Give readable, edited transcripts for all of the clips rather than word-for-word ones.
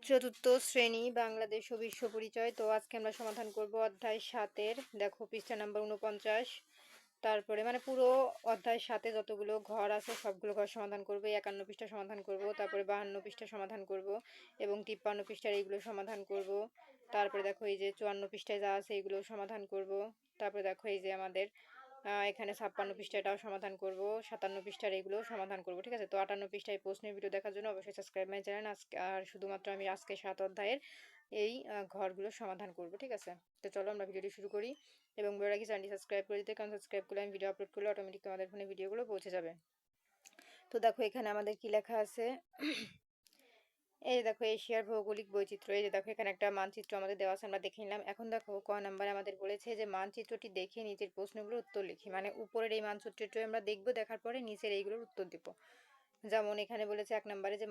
চতুর্থ শ্রেণী বাংলাদেশ ও বিশ্ব পরিচয়। তো আজকে আমরা সমাধান করব অধ্যায় 7-এর। দেখো পৃষ্ঠা নাম্বার 49। তারপরে মানে পুরো অধ্যায় 7-এ যতগুলো ঘর আছে সবগুলো ঘর সমাধান করব। 51 পৃষ্ঠা সমাধান করব, তারপরে 52 পৃষ্ঠা সমাধান করব এবং 53 পৃষ্ঠার এইগুলো সমাধান করব। তারপরে দেখো এই যে 54 পৃষ্ঠায় যা আছে এগুলো সমাধান করব। তারপরে দেখো এই যে আমাদের এখানে 56 পৃষ্ঠাটাও সমাধান করব, 57 পৃষ্ঠার এগুলো সমাধান করব। ঠিক আছে, তো 58 পৃষ্ঠায় প্রশ্নের ভিডিও দেখার জন্য অবশ্যই সাবস্ক্রাইব মাই চ্যানেল। আজকে আর শুধুমাত্র আমি আজকে 7 অধ্যায়ের এই ঘরগুলো সমাধান করব। ঠিক আছে, তো চলো আমরা ভিডিওটি শুরু করি এবং বলে রাখি চ্যানেলটি সাবস্ক্রাইব করে দিতে, কারণ সাবস্ক্রাইব করলে আমি ভিডিও আপলোড করলে অটোমেটিক তোমাদের ফোনে ভিডিওগুলো পৌঁছে যাবে। তো দেখো এখানে আমাদের কি লেখা আছে। এই দেখো এশিয়ার ভৌগোলিক বৈচিত্র্য। এই যে দেখো এখানে একটা মানচিত্র আমাদের দেওয়া আছে, আমরা দেখে নিলাম। এখন দেখো ক নাম্বারে আমাদের বলেছে যে মানচিত্রটি দেখে নিচের প্রশ্নগুলোর উত্তর লিখি। মানে উপরের এই মানচিত্রটি আমরা দেখবো, দেখার পরে নিচের এইগুলোর উত্তর দিব। যেমন এখানে বলেছে 1 নম্বরে যে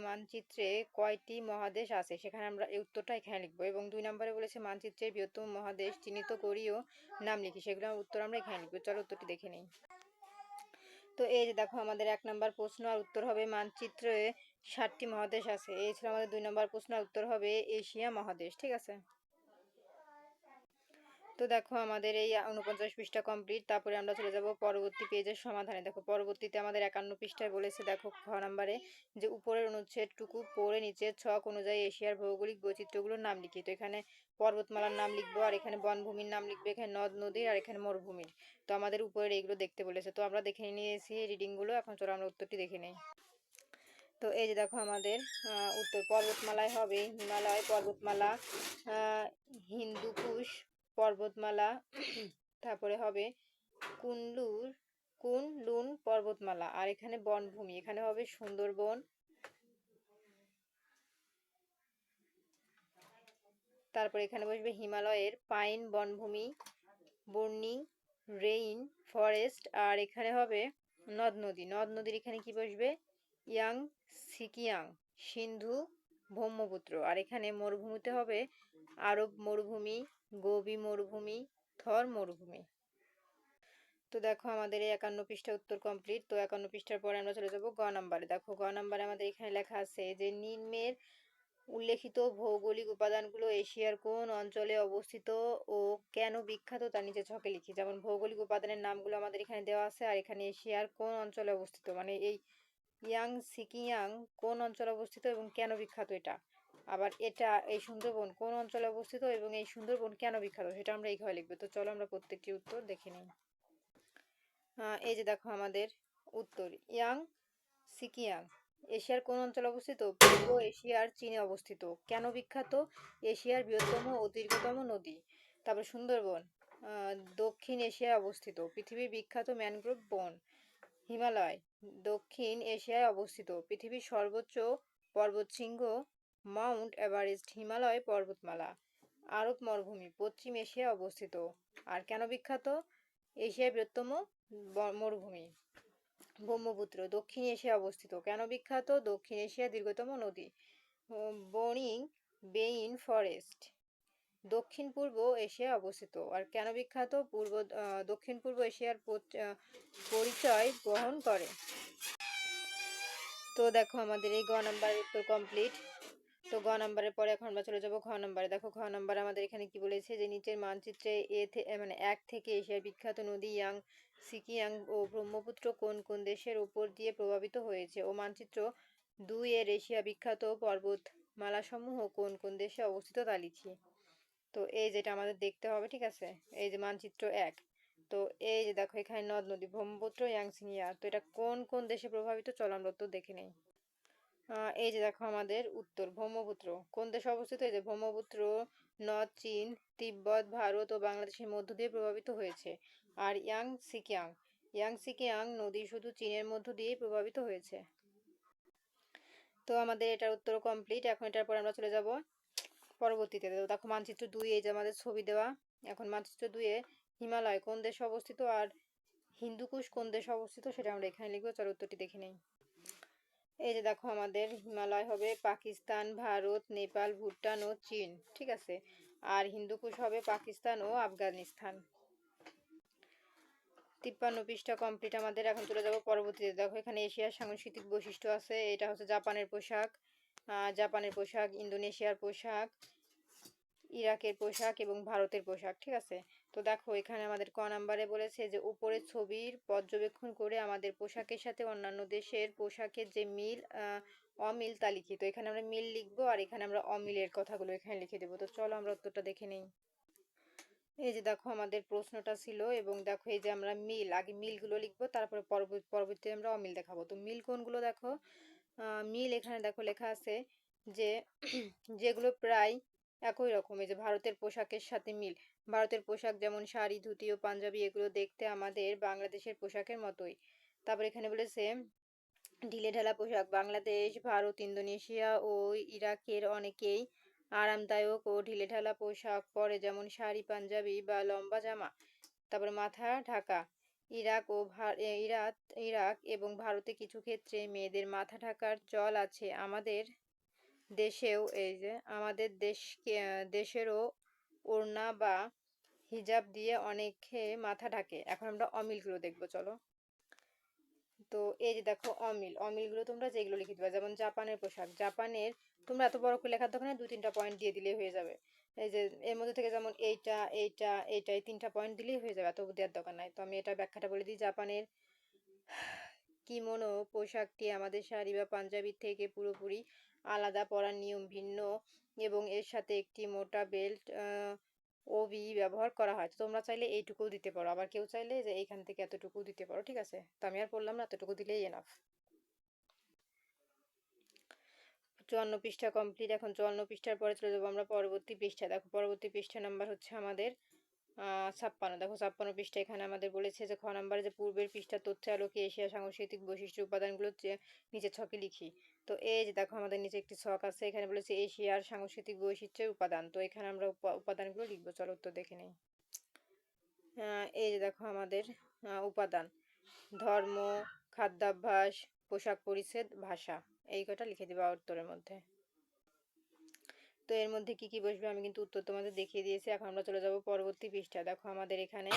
মানচিত্রে কয়টি মহাদেশ আছে, সেখানে আমরা এই উত্তরটা এখানে লিখবো। এবং 2 নম্বরে বলেছে মানচিত্রের বৃহত্তম মহাদেশ চিহ্নিত করিও নাম লিখি, সেগুলো উত্তর আমরা এখানে লিখবো। চলো উত্তরটি দেখে নিই। তো এই যে দেখো আমাদের 1 নম্বর প্রশ্ন আর উত্তর হবে মানচিত্রে 7টি মহাদেশ আছে। এই ছিল আমাদের 2 নম্বর প্রশ্ন আর উত্তর হবে এশিয়া মহাদেশ। ঠিক আছে, তো দেখো আমাদের এই 49 পৃষ্ঠা কমপ্লিট। তারপরে আমরা চলে যাব পরবর্তী পেজের সমাধানে। দেখো পরবর্তীতে আমাদের 51 পৃষ্ঠায় বলেছে, দেখো খ নম্বরে যে উপরের অনুচ্ছেদটুকু পড়ে নিচের ছক অনুযায়ী এশিয়ার ভৌগোলিক বৈচিত্র্যগুলোর নাম লিখি। তো এখানে পর্বতমালার নাম লিখবো, আর এখানে বনভূমির নাম লিখবে, এখানে নদ নদীর, আর এখানে মরুভূমির। তো আমাদের উপরের এইগুলো দেখতে বলেছে, তো আমরা দেখে নিয়েছি রিডিংগুলো। এখন চলো আমরা উত্তরটি দেখে নিই। তো এই যে দেখো আমাদের উত্তর পর্বতমালায় হবে হিমালয় পর্বতমালা, হিন্দুকুশ পর্বতমালা, তারপরে হবে কুনলুন পর্বতমালা, আর এখানে বনভূমি, এখানে হবে সুন্দরবন। তারপরে এখানে বসবে হিমালয়ের পাইন বনভূমি, বর্নি রেইন ফরেস্ট, আর এখানে হবে নদ নদী। নদ নদীর এখানে কি বসবে ইয়াং সিকিয়াং সিন্ধু ব্রহ্মপুত্র, আর এখানে মরুভূমিতে হবে আরব মরুভূমি, গোবি মরুভূমি, থর মরুভূমি। তো দেখো আমাদের এই 51 পৃষ্ঠা উত্তর কমপ্লিট। তো 51 পৃষ্ঠার পরে আমরা চলে যাব গ নাম্বারে। দেখো গ নাম্বারে আমাদের এখানে লেখা আছে যে নিম্নের উল্লেখিত ভৌগোলিক উপাদানগুলো এশিয়ার কোন অঞ্চলে অবস্থিত ও কেন বিখ্যাত তা নিচে ছকে লিখি। যেমন ভৌগোলিক উপাদানের নামগুলো আমাদের এখানে দেওয়া আছে, আর এখানে এশিয়ার কোন অঞ্চলে অবস্থিত, মানে এই ইয়াং সিকিয়াং কোন অঞ্চলে অবস্থিত এবং কেন বিখ্যাত এটা। আবার এটা এই সুন্দরবন কোন অঞ্চলে অবস্থিত এবং এই সুন্দরবন কেন বিখ্যাত, সেটা আমরা এই ঘরে লিখবো। তো চলো আমরা প্রত্যেকটি উত্তর দেখে নিই। এই যে দেখো আমাদের উত্তর ইয়াং সিকিয়াং এশিয়ার কোন অঞ্চলে অবস্থিত? পূর্ব এশিয়ার চীনে অবস্থিত। কেন বিখ্যাত? এশিয়ার বৃহত্তম ও দীর্ঘতম নদী। তারপর সুন্দরবন দক্ষিণ এশিয়ায় অবস্থিত। পৃথিবীর বিখ্যাত ম্যানগ্রোভ বন। হিমালয় দক্ষিণ এশিয়ায় অবস্থিত। পৃথিবীর সর্বোচ্চ পর্বতশৃঙ্গ মাউন্ট এভারেস্ট হিমালয় পর্বতমালা। আরব মরুভূমি পশ্চিম এশিয়ায় অবস্থিত। আর কেন বিখ্যাত? এশিয়ার বৃহত্তম মরুভূমি। ব্রহ্মপুত্র দক্ষিণ এশিয়ায় অবস্থিত। কেন বিখ্যাত? দক্ষিণ এশিয়ার দীর্ঘতম নদী। বনিং বেইন ফরেস্ট দক্ষিণ পূর্ব এশিয়ায় অবস্থিত। আর কেন বিখ্যাত? দক্ষিণ পূর্ব এশিয়ার পরিচয় বহন করে। তো দেখো আমাদের এই গ নাম্বারের উত্তর কমপ্লিট। তো গ নাম্বারের পরে এখন আমরা চলে যাব ঘ নাম্বারে। দেখো ঘ নাম্বারে আমাদের এখানে কি বলেছে যে নিচের মানচিত্রে মানে 1 থেকে এশিয়ার বিখ্যাত নদী ইয়াং সিকিয়াং ও ব্রহ্মপুত্র কোন কোন দেশের উপর দিয়ে প্রভাবিত হয়েছে, ও মানচিত্র 2 এর এশিয়া বিখ্যাত পর্বতমালাসমূহ কোন কোন দেশে অবস্থিত তা লিখি। তো এই যেটা আমাদের দেখতে হবে। ঠিক আছে, এই যে মানচিত্র 1। তো এই যে দেখো এখানে নদ নদী ব্রহ্মপুত্র ইয়াংসি ইয়ার, তো এটা কোন কোন দেশে প্রভাবিত, চলো আমরা তো দেখে নেই। এই যে দেখো আমাদের উত্তর ব্রহ্মপুত্র কোন দেশে অবস্থিত? এই যে ব্রহ্মপুত্র নদ চীন তিব্বত ভারত ও বাংলাদেশের মধ্য দিয়ে প্রভাবিত হয়েছে। আর ইয়াং সিকিয়াং নদী শুধু চীনের মধ্য দিয়েই প্রভাবিত হয়েছে। তো আমাদের এটার উত্তর কমপ্লিট। এখন এটার পর আমরা চলে যাব পরবর্তীতে। দেখো মানচিত্র 2 এই যে আমাদের ছবি দেওয়া। এখন মানচিত্র 2 এ হিমালয় কোন দেশে অবস্থিত আর হিন্দুকুশ কোন দেশে অবস্থিত, সেটা আমরা এখানে লিখবো। চলো উত্তরটি দেখে নেই। এই যে দেখো আমাদের হিমালয় হবে পাকিস্তান ভারত নেপাল ভুটান ও চীন। ঠিক আছে, আর হিন্দুকুশ হবে পাকিস্তান ও আফগানিস্তান। 53 পৃষ্ঠা কমপ্লিট আমাদের। এখন চলে যাব পরবর্তীতে। দেখো এখানে এশিয়ার সাংস্কৃতিক বৈশিষ্ট্য আছে। এটা হচ্ছে জাপানের পোশাক, জাপানের পোশাক, ইন্দোনেশিয়ার পোশাক, ইরাকের পোশাক এবং ভারতের পোশাক, ঠিক আছে। তো দেখো এখানে আমাদের ক নাম্বারে বলেছে যে উপরের ছবির পর্যবেক্ষণ করে আমাদের পোশাকের সাথে অন্যান্য দেশের পোশাকের যে মিল অমিল তা লিখি। তো এখানে আমরা মিল লিখবো আর এখানে আমরা অমিলের কথাগুলো এখানে লিখে দেবো। তো চলো আমরা উত্তরটা দেখে নেই। এই যে দেখো আমাদের প্রশ্নটা ছিল এবং দেখো এই যে আমরা মিল, আগে মিলগুলো লিখবো তারপরে পরবর্তীতে আমরা অমিল দেখাবো। তো মিল কোনগুলো দেখো, মিল এখানে দেখো লেখা আছে যে যেগুলো প্রায় একই রকম। এই যে ভারতের পোশাকের সাথে মিল, ভারতের পোশাক যেমন শাড়ি, ধুতি ও পাঞ্জাবি এগুলো দেখতে আমাদের বাংলাদেশের পোশাকের মতোই। তারপর এখানে বলেছে ঢিলেঢালা পোশাক, বাংলাদেশ, ভারত, ইন্দোনেশিয়া ও ইরাকের অনেকেই আরামদায়ক ও ঢিলেঢালা পোশাক পরে, যেমন শাড়ি, পাঞ্জাবি বা লম্বা জামা। তারপরে মাথা ঢাকা, ইরাক ও ইরাক এবং ভারতে কিছু ক্ষেত্রে মেয়েদের মাথা ঢাকার চল আছে। আমাদের দেশেও এই যে আমাদের দেশেরও ওড়না বা হিজাব দিয়ে অনেকে মাথা ঢাকে। এখন আমরা অমিলগুলো দেখবো, চলো। তো এই যে দেখো অমিলগুলো তোমরা যেগুলো লিখে দিবা, যেমন জাপানের পোশাক, জাপানের তোমরা এত বড় করে লেখার দরকার নেই, 2-3টা পয়েন্ট দিয়ে দিলেই হয়ে যাবে। এই যে এর মধ্যে থেকে যেমন এইটা এই 3টা পয়েন্ট দিলেই হয়ে যাবে, এত দেওয়ার দরকার নাই। তো আমি এটা ব্যাখ্যাটা বলে দিই। জাপানের কিমোনো পোশাকটি আমাদের শাড়ি বা পাঞ্জাবির থেকে পুরোপুরি আলাদা, পরার নিয়ম ভিন্ন এবং এর সাথে একটি মোটা বেল্ট ওবি ব্যবহার করা হয়। তোমরা চাইলে এইটুকুও দিতে পারো, আবার কেউ চাইলে যে এইখান থেকে এতটুকু দিতে পারো, ঠিক আছে। তো আমি আর বললাম না, এতটুকু দিলেই এনাফ। 54 পৃষ্ঠা কমপ্লিট। এখন 54 পৃষ্ঠার পরে চলে যাবো আমরা পরবর্তী পৃষ্ঠা। দেখো পরবর্তী পৃষ্ঠা নাম্বার হচ্ছে আমাদের 56। দেখো 56 পৃষ্ঠা এখানে আমাদের বলেছে যে খ নাম্বারে যে পূর্বের পৃষ্ঠার তথ্য আলোকে এশিয়া সাংস্কৃতিক বৈশিষ্ট্য উপাদানগুলো নিচে ছকে লিখি। তো এই যে দেখো আমাদের নিচে একটি ছক আছে, এখানে বলেছে এশিয়ার সাংস্কৃতিক বৈশিষ্ট্যের উপাদান। তো এখানে আমরা উপাদানগুলো লিখবো, চলো উত্তর দেখে নেই। এই যে দেখো আমাদের উপাদান ধর্ম, খাদ্যাভ্যাস, পোশাক পরিচ্ছদ, ভাষা, এই কটা লিখে দিবা উত্তরের মধ্যে। তো এর মধ্যে কি কি বসবে আমি কিন্তু উত্তর তোমাদের দেখিয়ে দিয়েছি। এখন আমরা চলে যাব পরবর্তী পৃষ্ঠা। দেখো আমাদের এখানে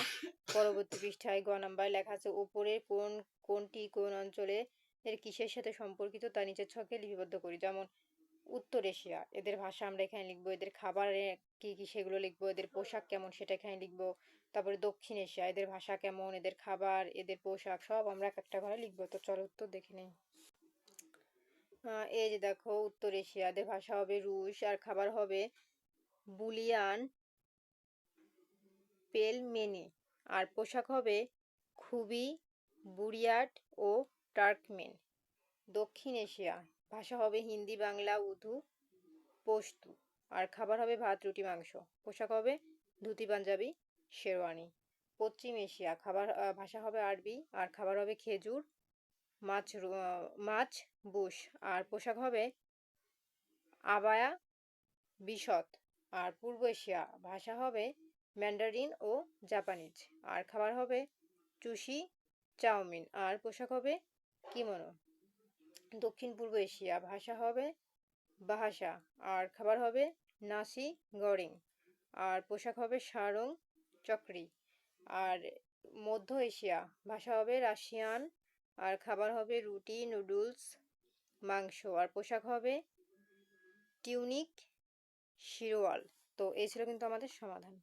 পরবর্তী পৃষ্ঠায় গ নাম্বার লেখা আছে উপরে কোনটি কোন অঞ্চলে এর কিসের সাথে সম্পর্কিত তা নিচের ছকে লিপিবদ্ধ করি। যেমন উত্তর এশিয়া, এদের ভাষা আমরা এখানে লিখবো, এদের খাবারে কি কি সেগুলো লিখবো, এদের পোশাক কেমন সেটা এখানে লিখবো। তারপরে দক্ষিণ এশিয়া, এদের ভাষা কেমন, এদের খাবার, এদের পোশাক সব আমরা এক একটা করে লিখবো। তো চলো উত্তর দেখে নেই। এই যে দেখো উত্তর এশিয়া, এদের ভাষা হবে রুশ আর খাবার হবে বুলিয়ান পেলমেনি আর পোশাক হবে খুবই বুরিয়াট ও টার্কমেন। দক্ষিণ এশিয়া, ভাষা হবে হিন্দি, বাংলা, উর্দু, পশতু আর খাবার হবে ভাত, রুটি, মাংস। পোশাক হবে ধুতি, পাঞ্জাবি, শেরওয়ানি। পশ্চিম এশিয়া, ভাষা হবে আরবি আর খাবার হবে খেজুর, মাছ, বুশ আর পোশাক হবে আবায়া, বিশদ। আর পূর্ব এশিয়া, ভাষা হবে ম্যান্ডারিন ও জাপানিজ আর খাবার হবে চুশি, চাউমিন আর পোশাক হবে কিমোনো। দক্ষিণ পূর্ব এশিয়া, ভাষা হবে বাহাসা আর খাবার হবে নাসি গরিং আর পোশাক হবে সারং, চক্রি। আর মধ্য এশিয়া, ভাষা হবে রাশিয়ান আর খাবার হবে রুটি, নুডলস, মাংস আর পোশাক হবে টিউনিক, শিরোয়াল। তো এই ছিল কিন্তু আমাদের সমাধান।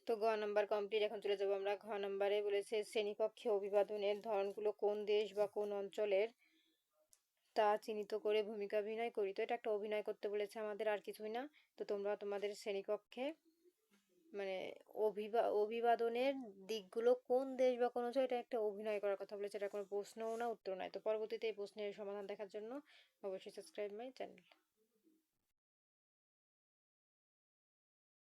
তো গ নাম্বার কমপ্লিট। এখন চলে যাবো আমরা ঘ নাম্বারে। বলেছে শ্রেণীকক্ষে অভিবাদনের ধরনগুলো কোন দেশ বা কোন অঞ্চলের তা চিহ্নিত করে ভূমিকা অভিনয় করি। তো এটা একটা অভিনয় করতে বলেছে আমাদের, আর কিছুই না। তো তোমরা তোমাদের শ্রেণীকক্ষে মানে অভিবাদনের দিকগুলো কোন দেশ বা কোন অঞ্চল, এটা একটা অভিনয় করার কথা বলেছে। এটা কোনো প্রশ্নও না, উত্তর নাই। তো পরবর্তীতে এই প্রশ্নের সমাধান দেখার জন্য অবশ্যই সাবস্ক্রাইব মাই চ্যানেল।